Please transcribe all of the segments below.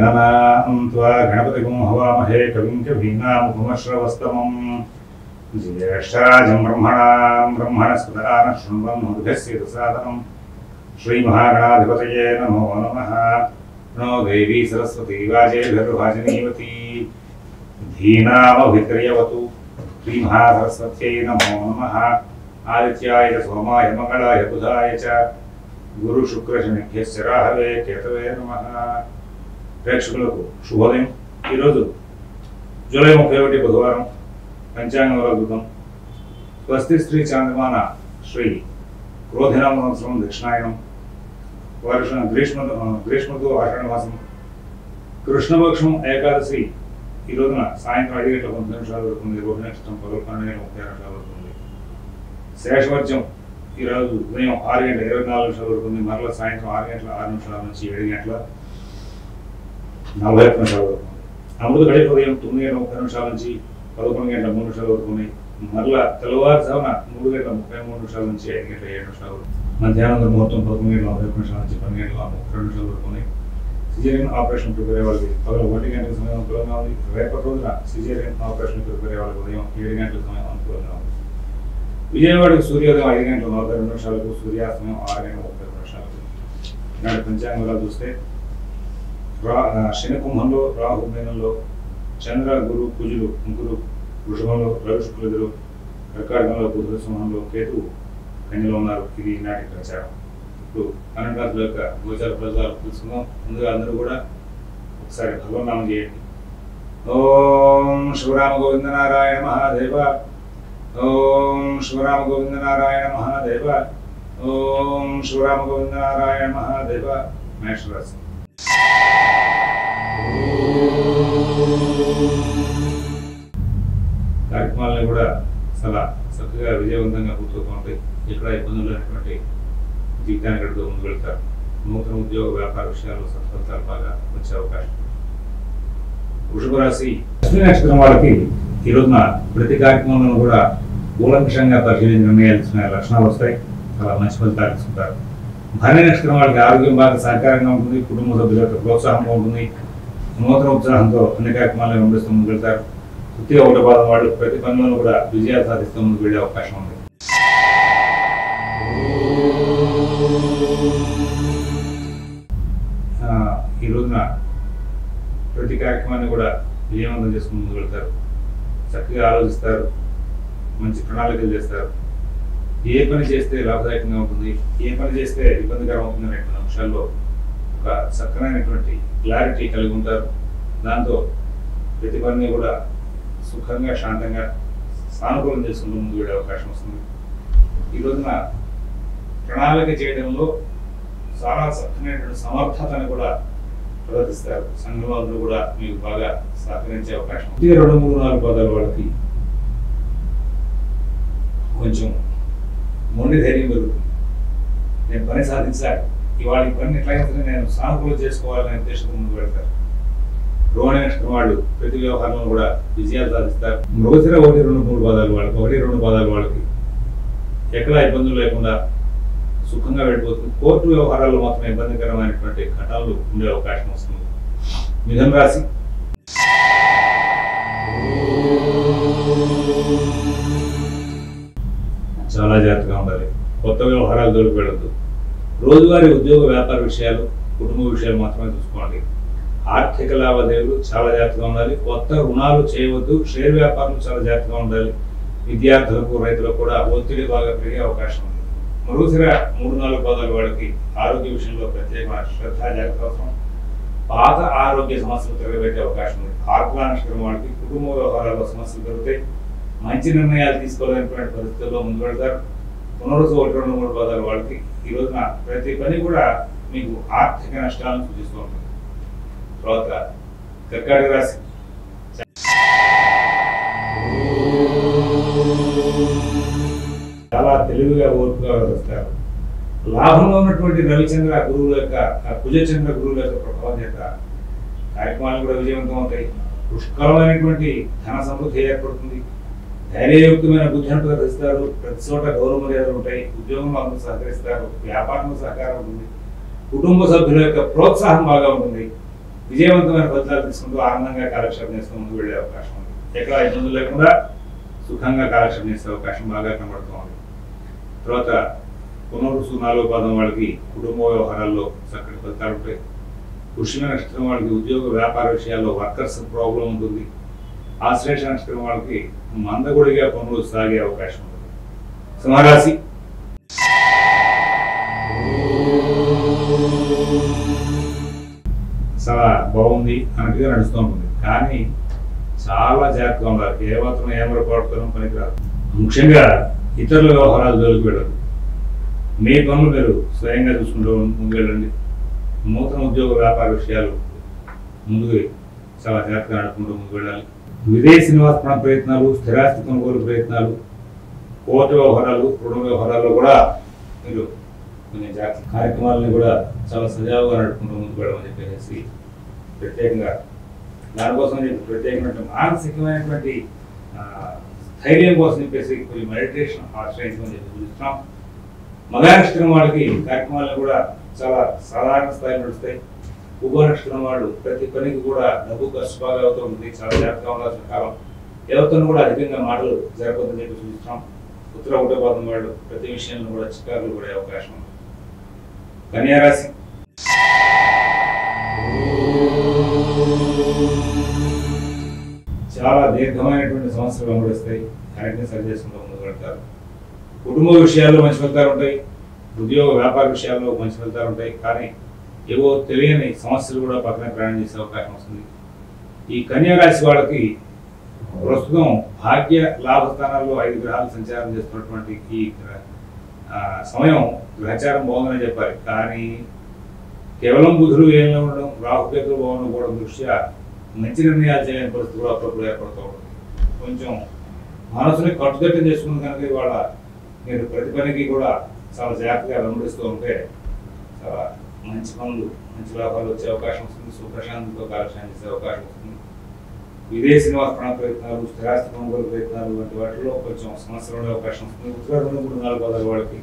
गणनां त्वा गणपतिगुं हवामहे कविं कवीनामुपमश्रवस्तमं ज्येष्ठाजं ब्रह्मणां ब्रह्मणस्पदानः शृण्वन्नोदिभ्यस्य सादनं श्रीमहागणाधिपतये नमो नमः। नो देवी सरस्वती वाजेभिर्वाजनीवती धीनामभिक्रियवतु श्रीमहासरस्वत्यै नमो नमः। आदित्याय सोमाय मंगलाय बुधाय च गुरु शुक्र शनिभ्यश्च राहवे केतवे नमः। ప్రేక్షకులకు శుభోదయం। ఈరోజు జూలై 31 బుధవారం పంచాంగంలో చూద్దాం। స్వస్తి శ్రీ చాంద్రమాన శ్రీ క్రోధినామ సంవత్సరం దక్షిణాయనం వర్ష గ్రీష్మతో ఆషాఢ మాసం కృష్ణపక్షం ఏకాదశి ఈ రోజున సాయంత్రం 5:19 వరకు ఉంది। రోహిణి నక్షత్రం 12:30 వరకు ఉంది। శేషవర్జం ఈరోజు ఉదయం 6:24 వరకు ఉంది। మరలా సాయంత్రం 6:06 నుంచి 7:40 వరకు ఉంది। అమృత గడియ ఉదయం 9:30 నుంచి 11:03 వరకు ఉంది। మరలా తెల్లవారుజామున 3:33 నుంచి 5:07 వరకు। మధ్యాహ్నం ముహూర్తం 11:40 నుంచి 12:32 వరకు ఉంది। సిజేరియన్ ఆపరేషన్ ప్రిపేర్ అయ్యే వాళ్ళకి పగలు 1 గంటల సమయం అనుకూలంగా ఉంది। రేపటి రోజున సిజేరియన్ ఆపరేషన్ ప్రిపేర్ అయ్యే వాళ్ళకి ఉదయం 7 గంటల సమయం అనుకూలంగా ఉంది। విజయవాడకు సూర్యోదయం 5:42 సూర్యాస్తమయం 6:32। నాటి పంచాంగంలో చూస్తే శని కుంభంలో, రాహు మీనంలో, చంద్ర గురు కుజులు ముగ్గురు వృషభంలో, రవి శుక్రులు కర్కాటకంలో, బుధుడు సింహంలో, కేతువు కన్యలో ఉన్నారు। ఇది నాటి ప్రచారం। ఇప్పుడు 12 రాశుల యొక్క గోచార ఫలితాలు తెలుసుకుందాం। ముందుగా అందరూ కూడా ఒకసారి భగవన్నామం చేయండి। ఓం శివరామ గోవింద నారాయణ మహాదేవ, ఓం శివరామ గోవింద నారాయణ మహాదేవ, ఓం శివరామ గోవింద నారాయణ మహాదేవ। మేషరాశి కార్యక్రమాలను కూడా చాలా చక్కగా విజయవంతంగా పూర్తవుతూ ఉంటాయి। ఎక్కడ ఇబ్బందులు లేనటువంటి జీవితాన్ని గడుపుతూ ముందు వెళ్తారు। నూతన ఉద్యోగ వ్యాపార విషయాల్లో సత్ఫలితాలు బాగా వచ్చే అవకాశం। వృషభ రాశి అశ్విని నక్షత్రం వాళ్ళకి ఈ రోజున ప్రతి కార్యక్రమంలో కూడా కూలంకషంగా పరిశీలించి నిర్ణయాలు తీసుకునే లక్షణాలు వస్తాయి। చాలా మంచి ఫలితాలు తీసుకుంటారు। భరణి నక్షత్రం వాళ్ళకి ఆరోగ్యం బాగా సహకారంగా ఉంటుంది। కుటుంబ సభ్యుల యొక్క ప్రోత్సాహంగా ఉంటుంది। నూతన ఉత్సాహంతో అన్ని కార్యక్రమాలను వెంబడిస్తూ ముందుకు వెళ్తారు। తృతీయ ఒకటో పాదం వాళ్ళు ప్రతి పనిలోనూ కూడా విజయాలు సాధిస్తూ ముందుకు వెళ్ళే అవకాశం ఉంది। ఈ రోజున ప్రతి కార్యక్రమాన్ని కూడా విజయవంతం చేసుకుని ముందుకు వెళ్తారు। చక్కగా ఆలోచిస్తారు, మంచి ప్రణాళికలు చేస్తారు। ఏ పని చేస్తే లాభదాయకంగా ఉంటుంది, ఏ పని చేస్తే ఇబ్బందికరం అవుతుంది అనేటువంటి అంశాల్లో ఒక చక్కనైనటువంటి క్లారిటీ కలిగి ఉంటారు। దాంతో ప్రతి పనిని కూడా సుఖంగా, శాంతంగా, సానుకూలం చేసుకుంటూ ముందుకు వెళ్ళే అవకాశం వస్తుంది। ఈ రోజున ప్రణాళిక చేయడంలో చాలా చక్కనైనటువంటి సమర్థతను కూడా ప్రదర్శిస్తారు। సంఘంలో అందరూ కూడా మీకు బాగా సహకరించే అవకాశం। 2, 3, 4 పదాల వాళ్ళకి కొంచెం మొండి ధైర్యం పెరుగుతుంది। నేను పని సాధించాలి, ఇవాళ ఈ పని ఎట్లాగైతే నేను సానుకూలం చేసుకోవాలనే ఉద్దేశంతో ముందుకు వెళ్తారు। రోహిణి నక్షత్రం వాళ్ళు ప్రతి వ్యవహారంలో కూడా విజయాలు సాధిస్తారు। మృగశిర 1, 2, 3 పదాలు వాళ్ళకి 1, 2 పదాలు వాళ్ళకి ఎక్కడా ఇబ్బందులు లేకుండా సుఖంగా వెళ్ళిపోతుంది। కోర్టు వ్యవహారాల్లో మాత్రం ఇబ్బందికరమైనటువంటి ఘటనలు ఉండే అవకాశం వస్తుంది। మిథున రాశి చాలా జాగ్రత్తగా ఉండాలి। కొత్త వ్యవహారాలు దొరికి వెళ్ళద్దు। రోజువారీ ఉద్యోగ వ్యాపార విషయాలు, కుటుంబ విషయాలు మాత్రమే చూసుకోండి। ఆర్థిక లావాదేవీలు చాలా జాగ్రత్తగా ఉండాలి। కొత్త రుణాలు చేయవద్దు। షేర్ వ్యాపారాలు చాలా జాగ్రత్తగా ఉండాలి। విద్యార్థులకు, రైతులకు కూడా ఒత్తిడి బాగా పెరిగే అవకాశం ఉంది। మరుసర 3, 4 పదాల వాళ్ళకి ఆరోగ్య విషయంలో ప్రత్యేకమైన శ్రద్ధ, జాగ్రత్త అవసరం। పాత ఆరోగ్య సమస్యలు తిరగబెట్టే అవకాశం ఉంది। ఆర్ద్ర నక్షత్రం వాళ్ళకి కుటుంబ వ్యవహారాల్లో సమస్యలు పెరుగుతాయి। మంచి నిర్ణయాలు తీసుకోలేనటువంటి పరిస్థితుల్లో ముందు పెడతారు। పునరుసు 1, 2, 3 పదాల వాళ్ళకి ఈ రోజున ప్రతి పని కూడా మీకు ఆర్థిక నష్టాలను సూచిస్తూ ఉంటుంది। తర్వాత కర్కాటక రాశి చాలా తెలివిగా, ఓర్పుగా వ్యవహరిస్తారు। లాభంలో ఉన్నటువంటి రవిచంద్ర గురువుల యొక్క, కుజచంద్ర గురువుల యొక్క ప్రభావం చేత కార్యక్రమాలు కూడా విజయవంతం అవుతాయి। పుష్కలమైనటువంటి ధన సమృద్ధి ఏర్పడుతుంది। ధైర్యయుక్తమైన బుద్ధిని ప్రదర్శిస్తారు। ప్రతి చోట గౌరవ మర్యాదలు ఉంటాయి। ఉద్యోగంలో అందరూ సహకరిస్తారు। వ్యాపారంలో సహకారం ఉంటుంది। కుటుంబ సభ్యుల యొక్క ప్రోత్సాహం బాగా ఉంటుంది। విజయవంతమైన ఫలితాలు తీసుకుంటూ ఆనందంగా కాలక్షేపం చేస్తూ ముందుకు వెళ్ళే అవకాశం ఉంది. ఎక్కడ ఇబ్బందులు లేకుండా సుఖంగా కాలక్షేపం చేసే అవకాశం బాగా కనబడుతూ ఉంది. తర్వాత పునరుసు 4వ పాదం వాళ్ళకి కుటుంబ వ్యవహారాల్లో చక్కటి ఫలితాలు ఉంటాయి. పుష్యమ నక్షత్రం వాళ్ళకి ఉద్యోగ వ్యాపార విషయాల్లో వర్కర్స్ ప్రాబ్లం ఉంటుంది. ఆశ్లేష నక్షత్రం వాళ్ళకి మందగుడిగా పనులు సాగే అవకాశం ఉంటుంది. సింహరాశి చాలా బాగుంది అన్నట్టుగా నడుస్తూ ఉంటుంది, కానీ చాలా జాగ్రత్తగా ఉండాలి. ఏ మాత్రం ఏమరపాటుతనం పనికిరాదు. ముఖ్యంగా ఇతరుల వ్యవహారాలు జోలికి వెళ్ళదు. మీ పనులు మీరు స్వయంగా చూసుకుంటూ ముందుకు వెళ్ళండి. నూతన ఉద్యోగ వ్యాపార విషయాలు ముందుకు చాలా జాగ్రత్తగా నడుపుకుంటూ ముందుకు వెళ్ళాలి. విదేశీ నివాస ప్రయత్నాలు, స్థిరాస్తి కొనుగోలు ప్రయత్నాలు, కోర్టు వ్యవహారాలు, రుణ వ్యవహారాల్లో కూడా మీరు కొన్ని జాగ్రత్త కార్యక్రమాలని కూడా చాలా సజావుగా నడుపుకుంటూ ముందుకు వెళ్ళమని చెప్పేసి ప్రత్యేకంగా దానికోసం చెప్పి ప్రత్యేకమైన మానసికమైనటువంటి ధైర్యం కోసం చెప్పేసి కొన్ని మెడిటేషన్ ఆశ్రయించమని చెప్పి చూస్తున్నాం. మగ నక్షత్రం వాళ్ళకి కార్యక్రమాలను కూడా చాలా సాధారణ స్థాయిలో నడుస్తాయి. ఉప నక్షత్రం వాళ్ళు ప్రతి పనికి కూడా డబ్బు ఖర్చు బాగా అవుతూ ఉంటుంది. చాలా జాగ్రత్తగా ఉండాల్సిన కాలం. ఎవరితో కూడా అధికంగా మాటలు జరగవద్దని చెప్పి చూస్తున్నాం. ఉత్తర 1వ పాదం వాళ్ళు ప్రతి విషయంలో కూడా చికాకులు పడే అవకాశం ఉంది. కన్యా రాశి చాలా దీర్ఘమైనటువంటి సమస్యలు వెంబడిస్తాయి. అన్నింటినీ సరి చేసుకుంటూ ముందుకు వెళ్తారు. కుటుంబ విషయాల్లో మంచి ఫలితాలు ఉంటాయి. ఉద్యోగ వ్యాపార విషయాల్లో మంచి ఫలితాలు ఉంటాయి. కానీ ఏవో తెలియని సమస్యలు కూడా పక్కన ప్రయాణం చేసే అవకాశం వస్తుంది. ఈ కన్యా రాశి వాళ్ళకి ప్రస్తుతం భాగ్య లాభ స్థానాల్లో 5 గ్రహాలు సంచారం చేస్తున్నటువంటి ఈ సమయం గ్రహచారం బాగుందని చెప్పాలి. కానీ కేవలం బుధుడు ఏళ్ళలో ఉండడం, రాహుకేతులు బాగుండకపోవడం దృష్ట్యా మంచి నిర్ణయాలు చేయని పరిస్థితి కూడా అప్పుడప్పుడు ఏర్పడుతూ ఉంటుంది. కొంచెం మనసుని కట్టుదిట్టం చేసుకుని కనుక ఇవాళ మీరు ప్రతి పనికి కూడా చాలా జాగ్రత్తగా వెంబడిస్తూ ఉంటే చాలా మంచి పనులు, మంచి లాభాలు వచ్చే అవకాశం వస్తుంది. సుప్రశాంతితో కాలక్షేపం చేసే అవకాశం వస్తుంది. విదేశీ నివాస ప్రయత్నాలు, స్థిరాస్తి కొనుగోలు ప్రయత్నాలు వంటి వాటిలో కొంచెం సమస్యలు ఉండే అవకాశం వస్తుంది. ఉత్తర 2, 3, 4 పాదాల వాళ్ళకి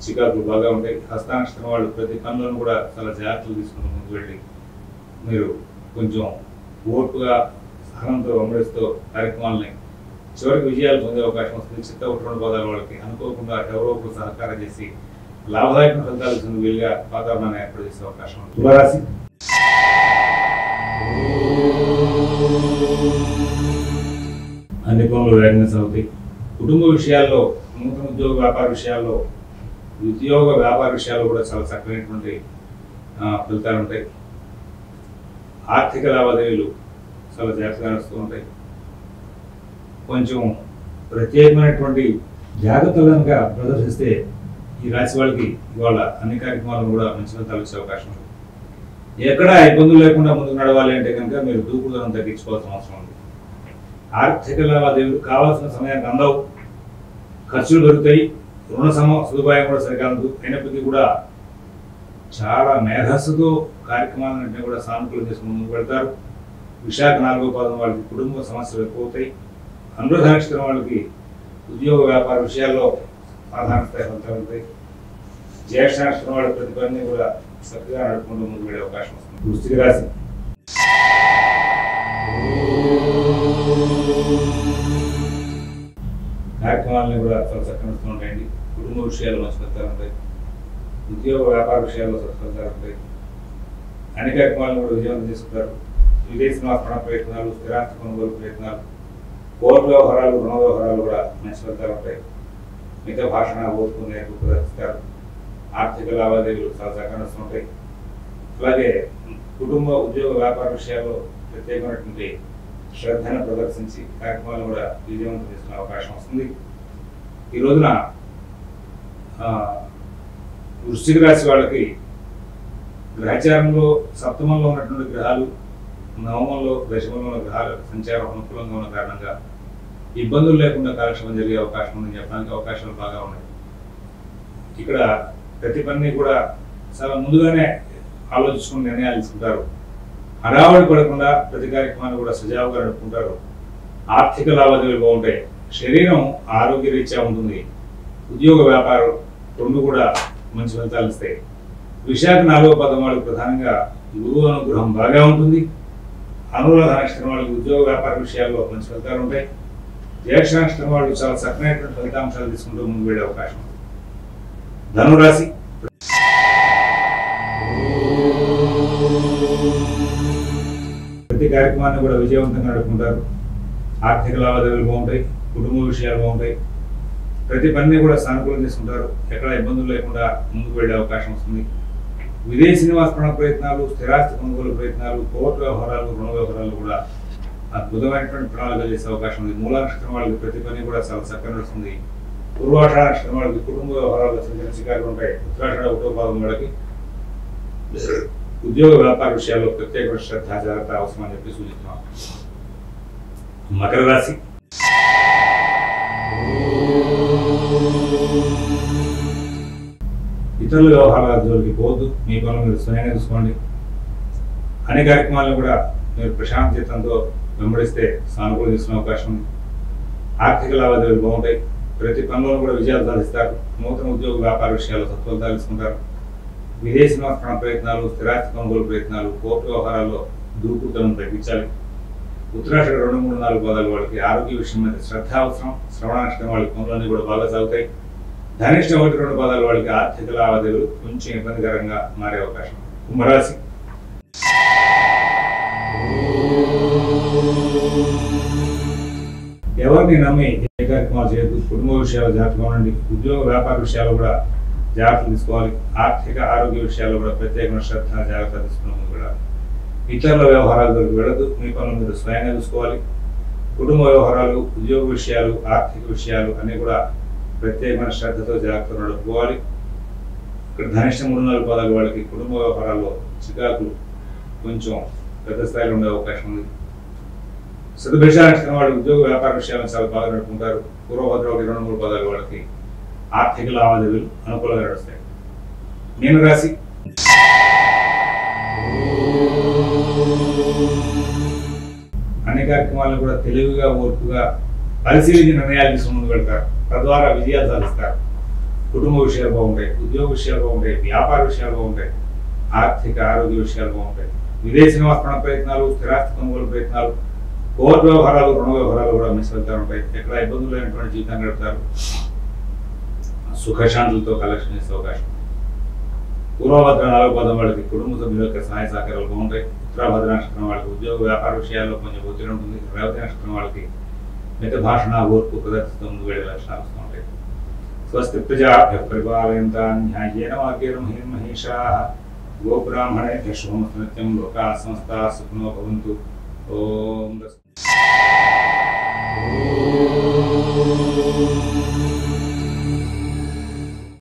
చికాకులు బాగా ఉంటాయి. హస్త నక్షత్రం వాళ్ళు ప్రతి పనులను కూడా చాలా జాగ్రత్తలు తీసుకుని ముందుకు వెళ్ళి మీరు కొంచెం ఓర్పుగా సహనంతో వెంబడిస్తూ కార్యక్రమాలని చివరికి విజయాలు పొందే అవకాశం వస్తుంది. చిత్త 1, 2 పాదాల వాళ్ళకి అనుకోకుండా ఎవరో ఒకరు సహకారం చేసి లాభదాయక ఫలితాలు వీలుగా వాతావరణాన్ని ఏర్పాటు చేసే అవకాశం ఉంది. తులారాశి అన్ని పనులు వేగంగా సాగుతాయి. కుటుంబ విషయాల్లో, నూతన ఉద్యోగ వ్యాపార విషయాల్లో, కూడా చాలా చక్కనైనటువంటి ఫలితాలు ఉంటాయి. ఆర్థిక లావాదేవీలు చాలా జాగ్రత్తగా నడుస్తూ ఉంటాయి. కొంచెం ప్రత్యేకమైనటువంటి జాగ్రత్తలు కనుక ప్రదర్శిస్తే ఈ రాశి వాళ్ళకి ఇవాళ అన్ని కార్యక్రమాలను కూడా మంచి ఫలితాలు వచ్చే అవకాశం ఉంది. ఎక్కడ ఇబ్బందులు లేకుండా ముందుకు నడవాలి అంటే కనుక మీరు దూకుడుదనం తగ్గించుకోవాల్సిన అవసరం ఉంది. ఆర్థిక లావాదేవీలు కావాల్సిన సమయానికి అందవు, ఖర్చులు పెరుగుతాయి, రుణ సదుపాయం కూడా సరికాదు. అయినప్పటికీ కూడా చాలా మేధస్సుతో కార్యక్రమాలన్నింటినీ కూడా సానుకూలం చేసి ముందుకు పెడతారు. విశాఖ 4వ పాదం వాళ్ళకి కుటుంబ సమస్యలు ఎక్కువ అవుతాయి. అనురాధ నక్షత్రం వాళ్ళకి ఉద్యోగ వ్యాపార విషయాల్లో సాధారణ స్థాయి ఫలితాలు ఉంటాయి. జ్యేష్ఠ నక్షత్రం వాళ్ళ ప్రతి పనిని కూడా చక్కగా నడుపుకుంటూ ముందుకు వెళ్ళే అవకాశం వస్తుంది. వృశ్చిక రాశి కార్యక్రమాలని కూడా చాలా చక్కగా నడుస్తూ ఉంటాయండి. కుటుంబ విషయాల్లో మంచి ఫలితాలు ఉంటాయి. ఉద్యోగ వ్యాపార విషయాల్లో ఫలితాలు ఉంటాయి. అన్ని కార్యక్రమాలను కూడా విజయవంతం చేసుకుంటారు. విదేశీ నివాస ప్రయత్నాలు, స్థిరాస్తి కొనుగోలు ప్రయత్నాలు, కోర్టు వ్యవహారాలు, రుణ వ్యవహారాలు కూడా మంచి ఫలితాలు ఉంటాయి. మిగతా భాషణ ఓర్పుని ప్రదర్శిస్తారు. ఆర్థిక లావాదేవీలు చాలా చక్కగా నడుస్తుంటాయి. అలాగే కుటుంబ ఉద్యోగ వ్యాపార విషయాల్లో ప్రత్యేకమైనటువంటి శ్రద్ధను ప్రదర్శించి కార్యక్రమాలు కూడా విజయవంతం చేసుకునే అవకాశం వస్తుంది. ఈ రోజున వృశ్చిక రాశి వాళ్ళకి గ్రహచారంలో సప్తమంలో ఉన్నటువంటి గ్రహాలు, నవమంలో, దశమంలో ఉన్న గ్రహాల సంచారం అనుకూలంగా ఉన్న కారణంగా ఇబ్బందులు లేకుండా కాలక్షేపం జరిగే అవకాశం ఉందని చెప్పడానికి అవకాశాలు బాగా ఉన్నాయి. ఇక్కడ ప్రతి పని కూడా చాలా ముందుగానే ఆలోచించుకుని నిర్ణయాలు తీసుకుంటారు. హడావడి పడకుండా ప్రతి కార్యక్రమాన్ని కూడా సజావుగా నడుపుకుంటారు. ఆర్థిక లావాదేవీలు బాగుంటాయి. శరీరం ఆరోగ్యరీత్యా ఉంటుంది. ఉద్యోగ వ్యాపారం రెండు కూడా మంచి ఫలితాలు ఇస్తాయి. విశాఖ 4వ పదం వాళ్ళకి ప్రధానంగా గురువు అనుగ్రహం బాగా ఉంటుంది. అనురాధ నక్షత్రం వాళ్ళకి ఉద్యోగ వ్యాపార విషయాల్లో మంచి ఫలితాలు ఉంటాయి. జ్యేష్ఠ నక్షత్రం వాళ్ళు చాలా చక్కనైనటువంటి ఫలితాంశాలు తీసుకుంటూ ముందుకు వెళ్ళే అవకాశం ఉంది. ధనురాశి ప్రతి కార్యక్రమాన్ని కూడా విజయవంతంగా నడుపుకుంటారు. ఆర్థిక లావాదేవీలు బాగుంటాయి. కుటుంబ విషయాలు బాగుంటాయి. ప్రతి పనిని కూడా సానుకూలం చేసుకుంటారు. ఎక్కడ ఇబ్బందులు లేకుండా ముందుకు వెళ్ళే అవకాశం వస్తుంది. విదేశీ నివాస ప్రయత్నాలు, స్థిరాస్తి కొనుగోలు ప్రయత్నాలు, కోర్టు వ్యవహారాలు, రుణ వ్యవహారాలు కూడా అద్భుతమైనటువంటి ప్రణాళికలు చేసే అవకాశం ఉంది. మూల నక్షత్రం వాళ్ళకి ప్రతి పని కూడా చాలా చక్కగా నడుస్తుంది. పూర్వాషాఢ నక్షత్రం వాళ్ళకి కుటుంబ వ్యవహారాలు చిన్న చికారులు ఉంటాయి. ఉత్తరాషాఢ 1వ పాదం వాళ్ళకి ఉద్యోగ వ్యాపార విషయాల్లో ప్రత్యేక శ్రద్ధ జాగ్రత్త అవసరం అని చెప్పి సూచిస్తున్నాం. మకర రాశి ఇతరుల వ్యవహారాల జోలికి పోవద్దు. మీ పనులు మీరు స్వయంగా చూసుకోండి. అన్ని కార్యక్రమాలను కూడా మీరు ప్రశాంత చిత్తంతో వెంబడిస్తే సానుకూలం తీసుకునే అవకాశం ఉంది. ఆర్థిక లావాదేవీలు బాగుంటాయి. ప్రతి పనులను కూడా విజయాలు సాధిస్తారు. నూతన ఉద్యోగ వ్యాపార విషయాల్లో సత్ఫలితాలు తీసుకుంటారు. విదేశీ నివాస ప్రయత్నాలు, స్థిరాస్తి కొనుగోలు ప్రయత్నాలు, కోర్టు వ్యవహారాల్లో దూకుడుతనం తగ్గించాలి. ఉత్తరాషాఢ 2, 3, 4 పాదాల వాళ్ళకి ఆరోగ్య విషయం మీద శ్రద్ధ అవసరం. శ్రవణ నక్షత్రం వాళ్ళకి పనులన్నీ కూడా బాగా సాగుతాయి. ధనిష్ట 1, 2 పాదాల వాళ్ళకి ఆర్థిక లావాదేవీలు కొంచెం ఇబ్బందికరంగా మారే అవకాశం. కుంభరాశి ఎవరిని నమ్మి ఏ కార్యక్రమాలు చేయదు. కుటుంబ విషయాలు జాగ్రత్తగా ఉండండి. ఉద్యోగ వ్యాపార విషయాలు కూడా జాగ్రత్తలు తీసుకోవాలి. ఆర్థిక ఆరోగ్య విషయాల్లో కూడా ప్రత్యేకమైన శ్రద్ధ జాగ్రత్త తీసుకున్నాము కూడా. ఇతరుల వ్యవహారాలకు వెళ్ళదు. మీ పనులు మీరు స్వయంగా చూసుకోవాలి. కుటుంబ వ్యవహారాలు, ఉద్యోగ విషయాలు, ఆర్థిక విషయాలు అన్నీ కూడా ప్రత్యేకమైన శ్రద్ధతో జాగ్రత్తగా నడుపుకోవాలి. ఇక్కడ ధనిష్ట 3, 4 పాదాల వాళ్ళకి కుటుంబ వ్యవహారాల్లో చికాకులు కొంచెం పెద్ద స్థాయిలో ఉండే అవకాశం ఉంది. శతభిష నక్షత్రం వాళ్ళు ఉద్యోగ వ్యాపార విషయాలను చాలా బాగా నడుపుకుంటారు. పూర్వభద్ర 1, 2, 3 పాదాల వాళ్ళకి ఆర్థిక లావాదేవీలు అనుకూలంగా నడుస్తాయి. మీనరాశి అన్ని కార్యక్రమాలను కూడా తెలివిగా, ఓర్పుగా పరిశీలించి నిర్ణయాలు తీసుకుని ముందుకు వెళ్తారు. తద్వారా విజయాలు సాధిస్తారు. కుటుంబ విషయాలు బాగుంటాయి. ఉద్యోగ విషయాలు బాగుంటాయి. వ్యాపార విషయాలు బాగుంటాయి. ఆర్థిక ఆరోగ్య విషయాలు బాగుంటాయి. విదేశీ నివాస ప్రయత్నాలు, స్థిరాస్తి కొనుగోలు ప్రయత్నాలు, కోర్టు వ్యవహారాలు, రుణ వ్యవహారాలు కూడా మంచి ఫలితాలు ఉంటాయి. ఎక్కడ ఇబ్బందులు లేనటువంటి జీవితాన్ని గడుపుతారు. సుఖశాంతులతో కలెక్షన్ చేసే అవకాశం. పూర్వభద్ర 4వ పాదం వాళ్ళకి కుటుంబ సభ్యుల యొక్క సహాయ సహకారాలు బాగుంటాయి. ఉత్తరాభద్ర నక్షత్రం వాళ్ళకి ఉద్యోగ వ్యాపార విషయాల్లో కొంచెం ఒత్తిడి ఉంటుంది. రేవతి నక్షత్రం వాళ్ళకి మిత భాషణ, ఓర్పు ప్రదర్శిస్తూ ముందుకు వెళ్ళే లక్షణాలు వస్తూ ఉంటాయి. స్వస్తి ప్రజాభ్యః పరిపాలయంతాం న్యాయేన మార్గేణ మహీషాః గోబ్రాహ్మణేభ్యః శుభమస్తు నిత్యం. లోకాః సమస్తాః సుఖినో భవంతు. ఓం